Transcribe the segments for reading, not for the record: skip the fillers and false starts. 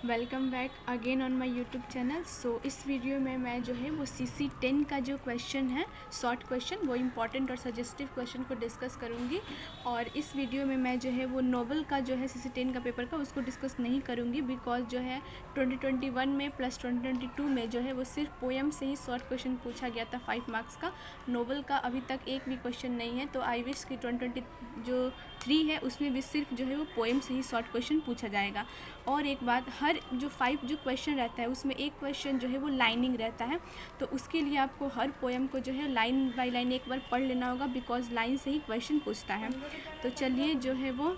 Welcome back again on my YouTube channel. So इस video में मैं जो है वो CC10 का जो क्वेश्चन है, शॉर्ट क्वेश्चन, वो इम्पॉर्टेंट और सजेस्टिव क्वेश्चन को डिस्कस करूँगी। और इस वीडियो में मैं जो है वो नोवेल का जो है CC10 का पेपर का उसको डिस्कस नहीं करूँगी, बिकॉज जो है 2021 में प्लस 2022 में जो है वो सिर्फ पोएम से ही शॉर्ट क्वेश्चन पूछा गया था 5 मार्क्स का। नोवेल का अभी तक एक भी क्वेश्चन नहीं है, तो आई विश की 2023 है उसमें भी सिर्फ जो है वो पोएम से ही शॉर्ट क्वेश्चन पूछा जाएगा। और एक बात, हर जो 5 जो क्वेश्चन रहता है उसमें एक क्वेश्चन जो है वो लाइनिंग रहता है, तो उसके लिए आपको हर पोएम को जो है लाइन बाय लाइन एक बार पढ़ लेना होगा, बिकॉज लाइन से ही क्वेश्चन पूछता है। तो चलिए जो है वो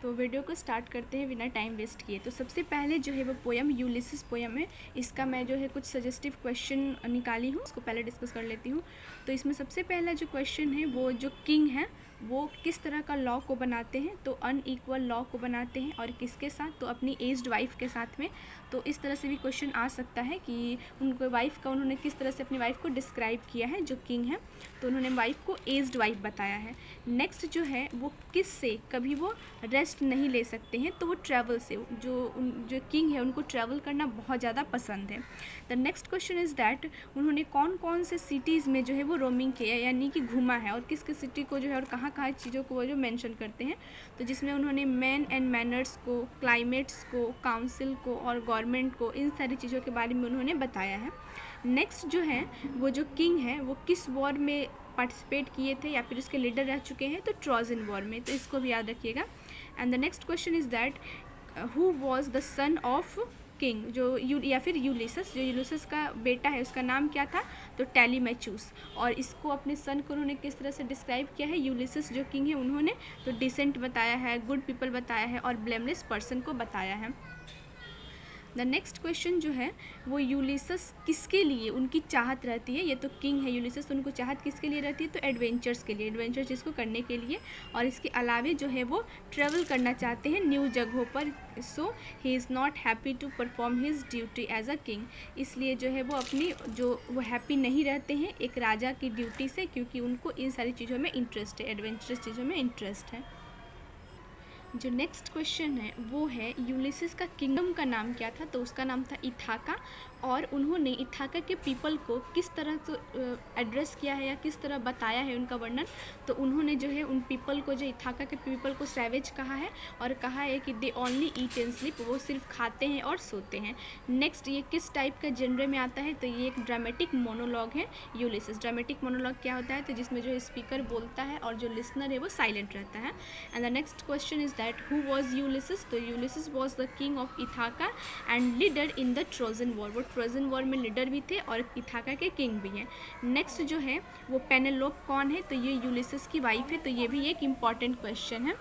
वीडियो को स्टार्ट करते हैं बिना टाइम वेस्ट किए। तो सबसे पहले जो है वो पोएम यूलिसिस पोएम है, इसका मैं जो है कुछ सजेस्टिव क्वेश्चन निकाली हूँ, उसको पहले डिस्कस कर लेती हूँ। तो इसमें सबसे पहला जो क्वेश्चन है वो जो किंग है वो किस तरह का लॉ को बनाते हैं, तो अनइक्वल लॉ को बनाते हैं, और किसके साथ, तो अपनी एज्ड वाइफ के साथ में। तो इस तरह से भी क्वेश्चन आ सकता है कि उनको वाइफ का उन्होंने किस तरह से अपनी वाइफ को डिस्क्राइब किया है। जो किंग है तो उन्होंने वाइफ को एज्ड वाइफ बताया है। नेक्स्ट जो है वो किस से कभी वो रेस्ट नहीं ले सकते हैं, तो वो ट्रैवल से। जो किंग है उनको ट्रैवल करना बहुत ज़्यादा पसंद है। The next question is that उन्होंने कौन कौन से सिटीज़ में जो है वो रोमिंग किया, यानी कि घूमा है, और किस किस सिटी को जो है और कहाँ कहाँ चीज़ों को वो जो मेंशन करते हैं। तो जिसमें उन्होंने मैन एंड मैनर्स को, क्लाइमेट्स को, काउंसिल को और गवर्नमेंट को, इन सारी चीज़ों के बारे में उन्होंने बताया है। नेक्स्ट जो है वो जो किंग है वो किस वॉर में पार्टिसिपेट किए थे या फिर उसके लीडर रह चुके हैं, तो ट्रोजन वॉर में, तो इसको भी याद रखिएगा। And the next question is that who was the son of king, जो या फिर यूलिसस, जो यूलिसस का बेटा है उसका नाम क्या था, तो टेलीमैचूस। और इसको अपने सन को उन्होंने किस तरह से डिस्क्राइब किया है, यूलिसस जो किंग है उन्होंने तो डिसेंट बताया है, गुड पीपल बताया है और ब्लेमलेस पर्सन को बताया है। द नेक्स्ट क्वेश्चन जो है वो यूलिसस किसके लिए उनकी चाहत रहती है, ये तो किंग है यूलिसस, तो उनको चाहत किसके लिए रहती है, तो एडवेंचर्स के लिए, एडवेंचर जिसको करने के लिए, और इसके अलावे जो है वो ट्रेवल करना चाहते हैं न्यू जगहों पर। So he is not happy to perform his duty as a king, इसलिए जो है वो अपनी वो हैप्पी नहीं रहते हैं एक राजा की ड्यूटी से, क्योंकि उनको इन सारी चीज़ों में इंटरेस्ट है, एडवेंचरस चीज़ों में इंटरेस्ट है। जो नेक्स्ट क्वेश्चन है वो है यूलिसिस का किंगडम का नाम क्या था, तो उसका नाम था इथाका। और उन्होंने इथाका के पीपल को किस तरह से एड्रेस किया है या किस तरह बताया है उनका वर्णन, तो उन्होंने जो है उन पीपल को, जो इथाका के पीपल को सैवेज कहा है, और कहा है कि they only eat and sleep, वो सिर्फ खाते हैं और सोते हैं। नेक्स्ट ये किस टाइप का जेनरे में आता है, तो ये एक ड्रामेटिक मोनोलॉग है यूलिसिस। ड्रामेटिक मोनोलॉग क्या होता है, तो जिसमें जो स्पीकर बोलता है और जो लिसनर है वो साइलेंट रहता है। And the next question is that who was Ulysses, तो Ulysses was the king of Ithaca and leader in the Trojan war, वो ट्रोजन वॉर में लीडर भी थे और इथाका के किंग भी हैं। नेक्स्ट जो है वो पेनेलोप कौन है, तो ये यूलिसिस की वाइफ है, तो ये भी एक इम्पॉर्टेंट क्वेश्चन है।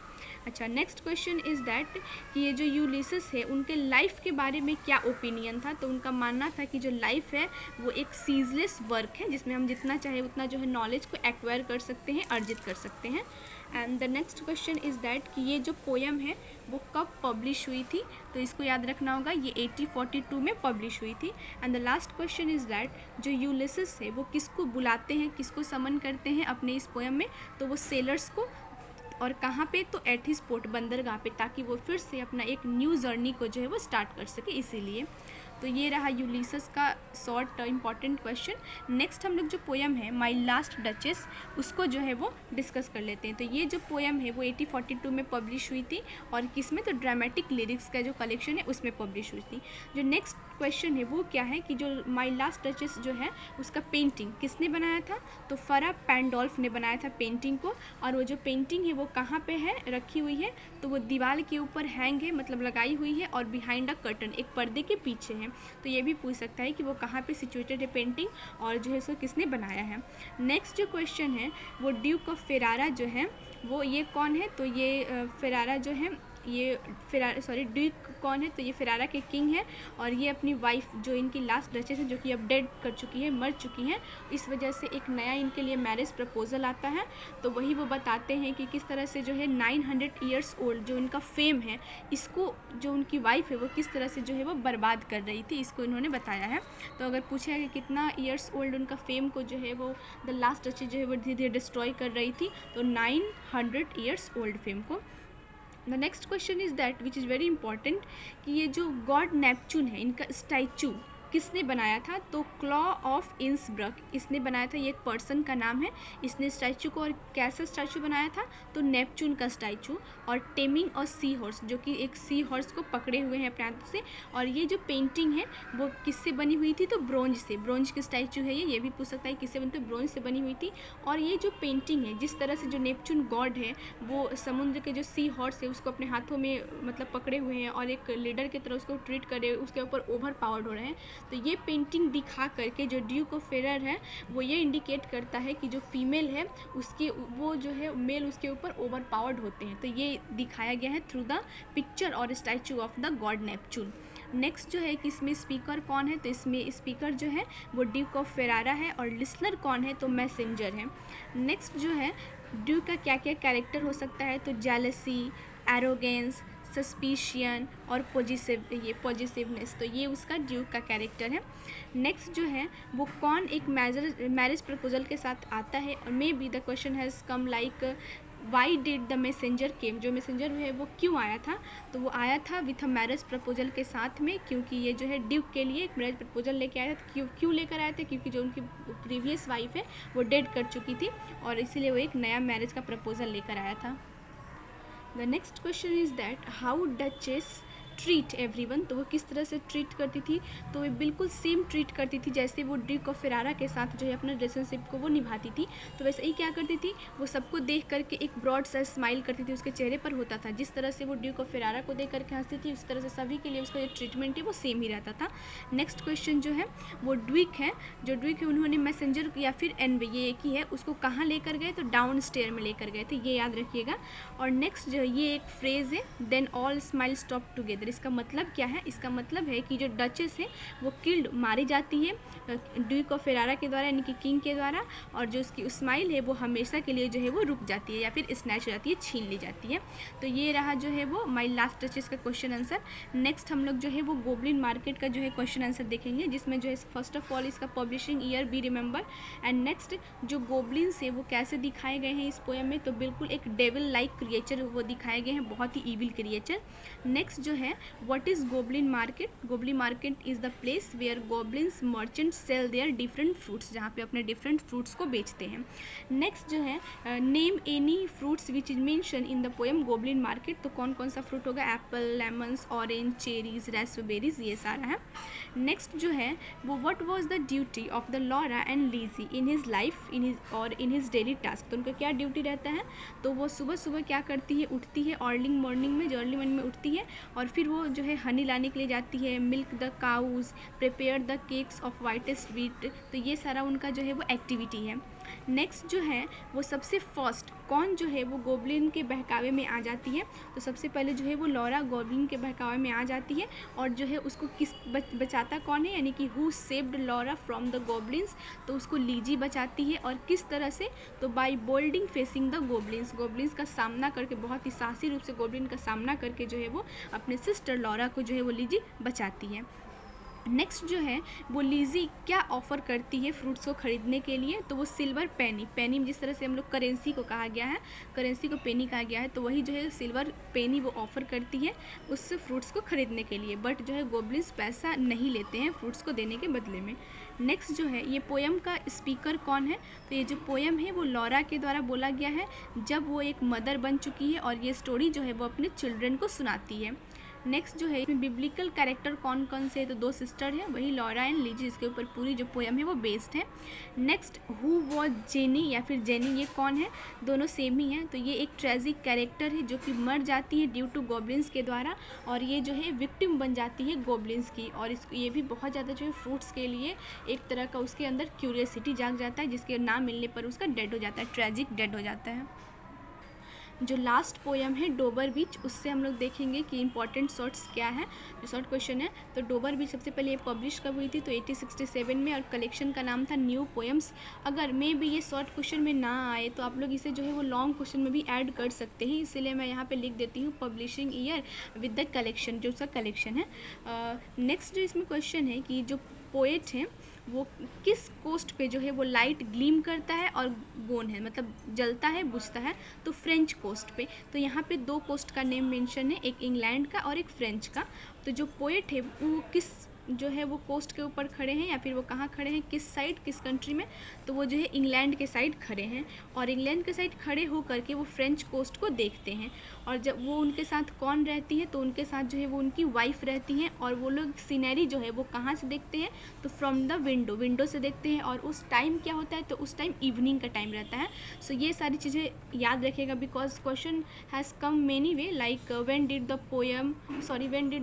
अच्छा, नेक्स्ट क्वेश्चन इज़ दैट कि ये जो यूलिसिस है उनके लाइफ के बारे में क्या ओपिनियन था, तो उनका मानना था कि जो लाइफ है वो एक सीजलेस वर्क है, जिसमें हम जितना चाहे उतना जो है नॉलेज को एक्वायर कर सकते हैं, अर्जित कर सकते हैं। And the next question is that कि ये जो पोएम है वो कब पब्लिश हुई थी, तो इसको याद रखना होगा, ये 1842 में पब्लिश हुई थी। And the last question is that जो यूलिसिस है वो किसको बुलाते हैं, किसको समन करते हैं अपने इस पोएम में, तो वो सेलर्स को, और कहाँ पे, तो एट हिज पोर्ट, बंदरगाह पे, ताकि वो फिर से अपना एक न्यू जर्नी को जो है वो स्टार्ट कर सके, इसीलिए। तो ये रहा यूलिसस का शॉर्ट इंपॉर्टेंट क्वेश्चन। नेक्स्ट हम लोग जो पोएम है माई लास्ट डचेस, उसको जो है वो डिस्कस कर लेते हैं। तो ये जो पोएम है वो 1842 में पब्लिश हुई थी, और किसमें, तो ड्रामेटिक लिरिक्स का जो कलेक्शन है उसमें पब्लिश हुई थी। जो नेक्स्ट क्वेश्चन है वो क्या है कि जो माई लास्ट डचेस जो है उसका पेंटिंग किसने बनाया था, तो फरा पैंडोल्फ ने बनाया था पेंटिंग को। और वो जो पेंटिंग है वो कहाँ पे है, रखी हुई है, तो वो दीवार के ऊपर हैंग है, मतलब लगाई हुई है, और बिहाइंड अ कर्टन, एक पर्दे के पीछे है। तो ये भी पूछ सकता है कि वो कहाँ पे सिचुएटेड है पेंटिंग, और जो है इसको किसने बनाया है। नेक्स्ट जो क्वेश्चन है वो ड्यूक ऑफ फेरारा जो है वो ये कौन है, तो ये फेरारा जो है, ये ड्यूक कौन है, तो ये फेरारा के किंग है, और ये अपनी वाइफ जो इनकी लास्ट डचेस है, जो कि अब डेड कर चुकी है, मर चुकी हैं, इस वजह से एक नया इनके लिए मैरिज प्रपोजल आता है। तो वही वो बताते हैं कि किस तरह से जो है 900 ईयर्स ओल्ड जो इनका फेम है, इसको जो उनकी वाइफ है वो किस तरह से जो है वो बर्बाद कर रही थी, इसको इन्होंने बताया है। तो अगर पूछा कि कितना ईयर्स ओल्ड उनका फेम को जो है वो द लास्ट डचेस जो है वो धीरे धीरे डिस्ट्रॉय कर रही थी, तो 900 ईयर्स ओल्ड फेम को। The next question is that which is very important कि ये जो गॉड नेपच्यून है इनका स्टैचू किसने बनाया था? तो क्लॉ ऑफ इंसब्रक इसने बनाया था। ये एक पर्सन का नाम है। इसने स्टैचू को, और कैसा स्टैचू बनाया था? तो नेपच्यून का स्टैचू। और टेमिंग और सी हॉर्स, जो कि एक सी हॉर्स को पकड़े हुए हैं अपने हाथों से। और ये जो पेंटिंग है वो किससे बनी हुई थी? तो ब्रोंज से। ब्रोंज की स्टैचू है ये भी पूछ सकता है किससे बनी? तो ब्रोंज से बनी हुई थी। और ये जो पेंटिंग है, जिस तरह से जो नेपच्यून गॉड है वो समुद्र के जो सी हॉर्स है उसको अपने हाथों में मतलब पकड़े हुए हैं और एक लीडर की तरह उसको ट्रीट करे, उसके ऊपर ओवर पावर्ड हो रहे हैं। तो ये पेंटिंग दिखा करके जो ड्यूक ऑफ फेरर है वो ये इंडिकेट करता है कि जो फीमेल है उसकी, वो जो है मेल उसके ऊपर ओवर पावर्ड होते हैं। तो ये दिखाया गया है थ्रू द पिक्चर और statue of the God Neptune. Next जो है कि इसमें स्पीकर कौन है? तो इसमें स्पीकर जो है वो ड्यूक ऑफ फेरारा है। और लिसनर कौन है? तो मैसेंजर है। नेक्स्ट जो है ड्यूक का क्या क्या कैरेक्टर हो सकता है? तो जेलसी, एरोगेंस, सस्पिशियन और पॉजिटिवनेस। तो ये उसका ड्यूक का कैरेक्टर है। नेक्स्ट जो है वो कौन एक मैरिज प्रपोजल के साथ आता है? और may be the question has come like why did the messenger came, जो मैसेंजर है वो क्यों आया था? तो वो आया था विथ अ मैरिज प्रपोजल के साथ में, क्योंकि ये जो है ड्यूक के लिए एक मैरिज प्रपोजल लेके आया था। क्यों लेकर आए थे? क्योंकि जो उनकी प्रीवियस वाइफ है वो डेड कर चुकी थी और इसीलिए वो एक नया मैरिज का प्रपोजल लेकर आया था। The next question is that how duchess treat everyone. तो वो किस तरह से ट्रीट करती थी? तो वो बिल्कुल सेम ट्रीट करती थी जैसे वो ड्यूक ऑफ फेरारा के साथ जो है अपना रिलेशनशिप को वो निभाती थी। तो वैसे ही क्या करती थी, वो सबको देख करके एक ब्रॉड सा स्माइल करती थी, उसके चेहरे पर होता था। जिस तरह से वो ड्यूक ऑफ फेरारा को देख करके हंसती थी उस तरह से सभी के लिए उसका जो ट्रीटमेंट है वो सेम ही रहता था। नेक्स्ट क्वेश्चन जो है वो ड्यूक है। जो ड्यूक है उन्होंने मैसेंजर या फिर एनवे, ये एक ही है, उसको कहाँ लेकर गए? तो डाउन स्टेयर में लेकर गए थे, ये याद रखिएगा। और नेक्स्ट जो है ये एक फ्रेज है, then all smile stop together. इसका मतलब क्या है? इसका मतलब है कि जो डचेस है वो किल्ड, मारी जाती है ड्यूक ऑफ फेरारा के द्वारा यानी कि किंग के द्वारा। और जो उसकी स्माइल है वो हमेशा के लिए जो है वो रुक जाती है या फिर स्नैच हो जाती है, छीन ली जाती है। तो ये रहा जो है वो माई लास्ट डचेस का क्वेश्चन आंसर। नेक्स्ट हम लोग जो है वो गोब्लिन मार्केट का जो है क्वेश्चन आंसर देखेंगे, जिसमें जो है फर्स्ट ऑफ ऑल इसका publishing year be remember. And next जो गोब्लिन्स है वो कैसे दिखाए गए हैं इस पोएम में? तो बिल्कुल एक डेविल लाइक क्रिएचर वो दिखाए गए हैं, बहुत ही ईविल क्रिएचर। नेक्स्ट जो है what is Goblin Market? Goblin Market is the place where goblins merchants sell their different fruits, जहाँ पे अपने डिफरेंट फ्रूट्स को बेचते हैं। नेक्स्ट जो है name any fruits which is mention in the poem goblin market. तो कौन कौन सा फ्रूट होगा? Apple, lemons, orange, cherries, raspberries, ये सारा है। नेक्स्ट जो है वो what was the duty of the Laura and लीजी in his life in his daily task. तो उनका क्या ड्यूटी रहता है? तो वो सुबह सुबह क्या करती है? उठती है अर्ली मॉर्निंग में, जो अर्ली मॉर्निंग में उठती है और फिर वो जो है हनी लाने के लिए जाती है, milk the cows, prepare the cakes of whitest wheat. तो ये सारा उनका जो है वो एक्टिविटी है। नेक्स्ट जो है वो सबसे फर्स्ट कौन जो है वो गोब्लिन के बहकावे में आ जाती है? तो सबसे पहले जो है वो लॉरा गोब्लिन के बहकावे में आ जाती है। और जो है उसको किस बचाता कौन है? यानी कि who saved Laura from the गोब्लिन्स। तो उसको लीजी बचाती है। और किस तरह से? तो बाई बोल्डिंग फेसिंग द गोब्लिन्स। गोब्लिन्स का सामना करके, बहुत ही साहसी रूप से गोब्लिन का सामना करके जो है वो अपने सिस्टर लॉरा को जो है वो लीजी बचाती है। नेक्स्ट जो है वो लीजी क्या ऑफ़र करती है फ्रूट्स को ख़रीदने के लिए? तो वो सिल्वर पेनी, पेनी जिस तरह से हम लोग करेंसी को कहा गया है, करेंसी को पेनी कहा गया है, तो वही जो है सिल्वर पेनी वो ऑफ़र करती है उस फ्रूट्स को ख़रीदने के लिए। बट जो है गोब्लिन्स पैसा नहीं लेते हैं फ्रूट्स को देने के बदले में। नेक्स्ट जो है ये पोएम का स्पीकर कौन है? तो ये जो पोएम है वो लॉरा के द्वारा बोला गया है जब वो एक मदर बन चुकी है और ये स्टोरी जो है वो अपने चिल्ड्रन को सुनाती है। नेक्स्ट जो है इसमें बिब्लिकल कैरेक्टर कौन कौन से है? तो दो सिस्टर है, वही लॉरा एंड लीजी, इसके ऊपर पूरी जो पोएम है वो बेस्ड है। नेक्स्ट हु वॉज जेनी या फिर जेनी, ये कौन है? दोनों सेम ही हैं। तो ये एक ट्रेजिक कैरेक्टर है जो कि मर जाती है ड्यू टू गोब्लिन्स के द्वारा और ये जो है विक्टिम बन जाती है गोब्लिन्स की। और इसको ये भी बहुत ज़्यादा जो है फ्रूट्स के लिए एक तरह का उसके अंदर क्यूरियसिटी जाग जाता है, जिसके ना मिलने पर उसका डेड हो जाता है, ट्रेजिक डेड हो जाता है। जो लास्ट पोएम है डोबर बीच, उससे हम लोग देखेंगे कि इंपॉर्टेंट शॉर्ट्स क्या है। जो शॉर्ट क्वेश्चन है तो डोबर बीच सबसे पहले ये पब्लिश कब हुई थी? तो 1867 में और कलेक्शन का नाम था न्यू पोएम्स। अगर मे भी ये शॉर्ट क्वेश्चन में ना आए तो आप लोग इसे जो है वो लॉन्ग क्वेश्चन में भी ऐड कर सकते हैं, इसीलिए मैं यहाँ पे लिख देती हूँ publishing year with the collection, जो उसका कलेक्शन है। नेक्स्ट जो इसमें क्वेश्चन है कि जो पोएट हैं वो किस कोस्ट पे जो है वो लाइट ग्लीम करता है और गोन है, मतलब जलता है बुझता है, तो फ्रेंच कोस्ट पे। तो यहाँ पे दो कोस्ट का नेम मेंशन है, एक इंग्लैंड का और एक फ्रेंच का। तो जो पोएट है वो किस जो है वो कोस्ट के ऊपर खड़े हैं, या फिर वो कहाँ खड़े हैं, किस साइड, किस कंट्री में, तो वो जो है इंग्लैंड के साइड खड़े हैं। और इंग्लैंड के साइड खड़े हो करके वो फ्रेंच कोस्ट को देखते हैं। और जब वो उनके साथ कौन रहती है, तो उनके साथ जो है वो उनकी वाइफ रहती हैं। और वो लोग सीनरी जो है वो कहाँ से देखते हैं, तो फ्रॉम द विंडो से देखते हैं। और उस टाइम क्या होता है, तो उस टाइम इवनिंग का टाइम रहता है। सो ये सारी चीज़ें याद रखिएगा, because question has come many way, like when did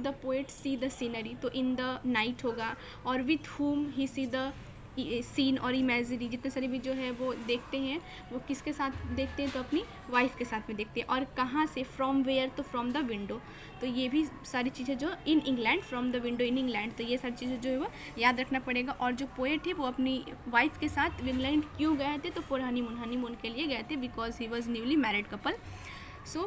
the poet see the scenery, तो इन द नाइट होगा। और with whom he see the scene और इमेजिनरी, जितने सारे भी जो है वो देखते हैं, वो किसके साथ देखते हैं, तो अपनी वाइफ के साथ में देखते हैं। और कहाँ से, फ्रॉम वेयर, तो फ्रॉम द विंडो। तो ये भी सारी चीज़ें जो in England, from the window in England, तो ये सारी चीज़ें जो है वो याद रखना पड़ेगा। और जो पोएट है वो अपनी वाइफ के साथ इंग्लैंड क्यों गए थे, तो फॉर हनीमून के लिए गए थे, because he was newly married couple. So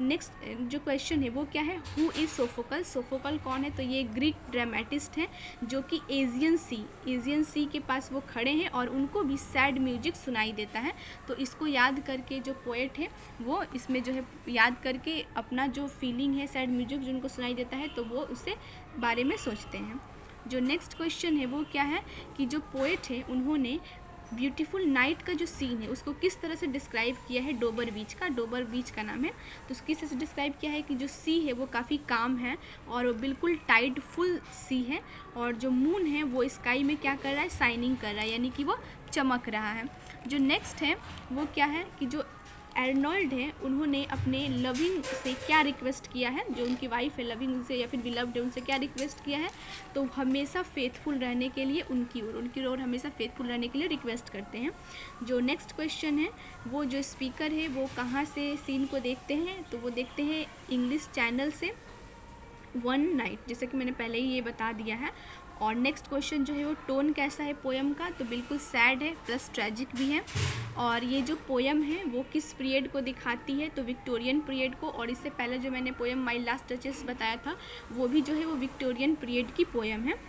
next जो क्वेश्चन है वो क्या है, हु इज़ सोफोकल। सोफोकल कौन है, तो ये ग्रीक ड्रामेटिस्ट हैं जो कि एजियन सी के पास वो खड़े हैं और उनको भी सैड म्यूजिक सुनाई देता है। तो इसको याद करके जो पोएट है वो इसमें जो है याद करके अपना जो फीलिंग है, सैड म्यूजिक जो उनको सुनाई देता है, तो वो उससे बारे में सोचते हैं। जो नेक्स्ट क्वेश्चन है वो क्या है कि जो पोएट है उन्होंने ब्यूटीफुल नाइट का जो सीन है उसको किस तरह से डिस्क्राइब किया है, डोबर बीच का नाम है। तो उसको किस तरह से डिस्क्राइब किया है कि जो सी है वो काफ़ी काम है और बिल्कुल टाइड फुल सी है, और जो मून है वो स्काई में क्या कर रहा है, शाइनिंग कर रहा है, यानी कि वो चमक रहा है। जो नेक्स्ट है वो क्या है कि जो एर्नोल्ड है उन्होंने अपने लविंग से क्या रिक्वेस्ट किया है, जो उनकी वाइफ है लविंग से या फिर बिलव्ड है, उनसे क्या रिक्वेस्ट किया है, तो हमेशा फेथफुल रहने के लिए उनकी ओर हमेशा फेथफुल रहने के लिए रिक्वेस्ट करते हैं। जो नेक्स्ट क्वेश्चन है वो जो स्पीकर है वो कहाँ से सीन को देखते हैं, तो वो देखते हैं इंग्लिश चैनल से, वन नाइट, जैसे कि मैंने पहले ही ये बता दिया है। और नेक्स्ट क्वेश्चन जो है वो टोन कैसा है पोएम का, तो बिल्कुल सैड है प्लस ट्रेजिक भी है। और ये जो पोएम है वो किस पीरियड को दिखाती है, तो विक्टोरियन पीरियड को। और इससे पहले जो मैंने पोएम माई लास्ट टचेस बताया था वो भी जो है वो विक्टोरियन पीरियड की पोएम है।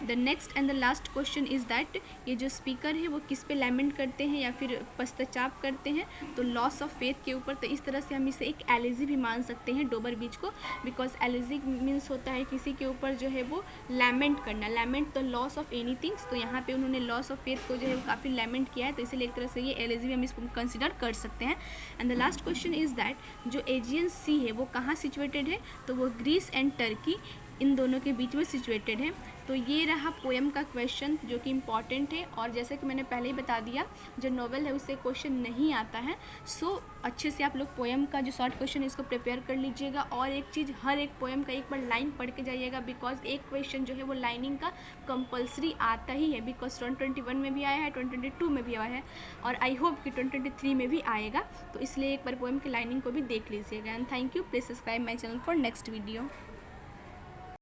The next and the last question is that ये जो स्पीकर है वो किस पे लैमेंट करते हैं या फिर पश्चाताप करते हैं, तो लॉस ऑफ फेथ के ऊपर। तो इस तरह से हम इसे एक एलिजी भी मान सकते हैं डोबर बीच को, बिकॉज एलिजी मीन्स होता है किसी के ऊपर जो है वो लैमेंट करना, lament the loss of any things. तो यहाँ पे उन्होंने लॉस ऑफ फेथ को जो है वो काफ़ी लैमेंट किया है, तो इसीलिए एक तरह से ये एलिजी भी हम इसको कंसिडर कर सकते हैं। And the last question is that जो एजियन सी है वो कहाँ सिचुएटेड है, तो वो ग्रीस एंड टर्की इन दोनों के बीच में सिचुएटेड है। तो ये रहा पोएम का क्वेश्चन जो कि इम्पॉर्टेंट है। और जैसे कि मैंने पहले ही बता दिया जो नॉवेल है उससे क्वेश्चन नहीं आता है। सो अच्छे से आप लोग पोएम का जो शॉर्ट क्वेश्चन है इसको प्रिपेयर कर लीजिएगा। और एक चीज़, हर एक पोएम का एक बार लाइन पढ़ के जाइएगा, बिकॉज एक क्वेश्चन जो है वो लाइनिंग का कंपलसरी आता ही है, बिकॉज 2021 में भी आया है, 2022 में भी आया है, और आई होप कि 2023 में भी आएगा। तो इसलिए एक बार पोएम की लाइनिंग को भी देख लीजिएगा। And thank you, please subscribe my channel for next video.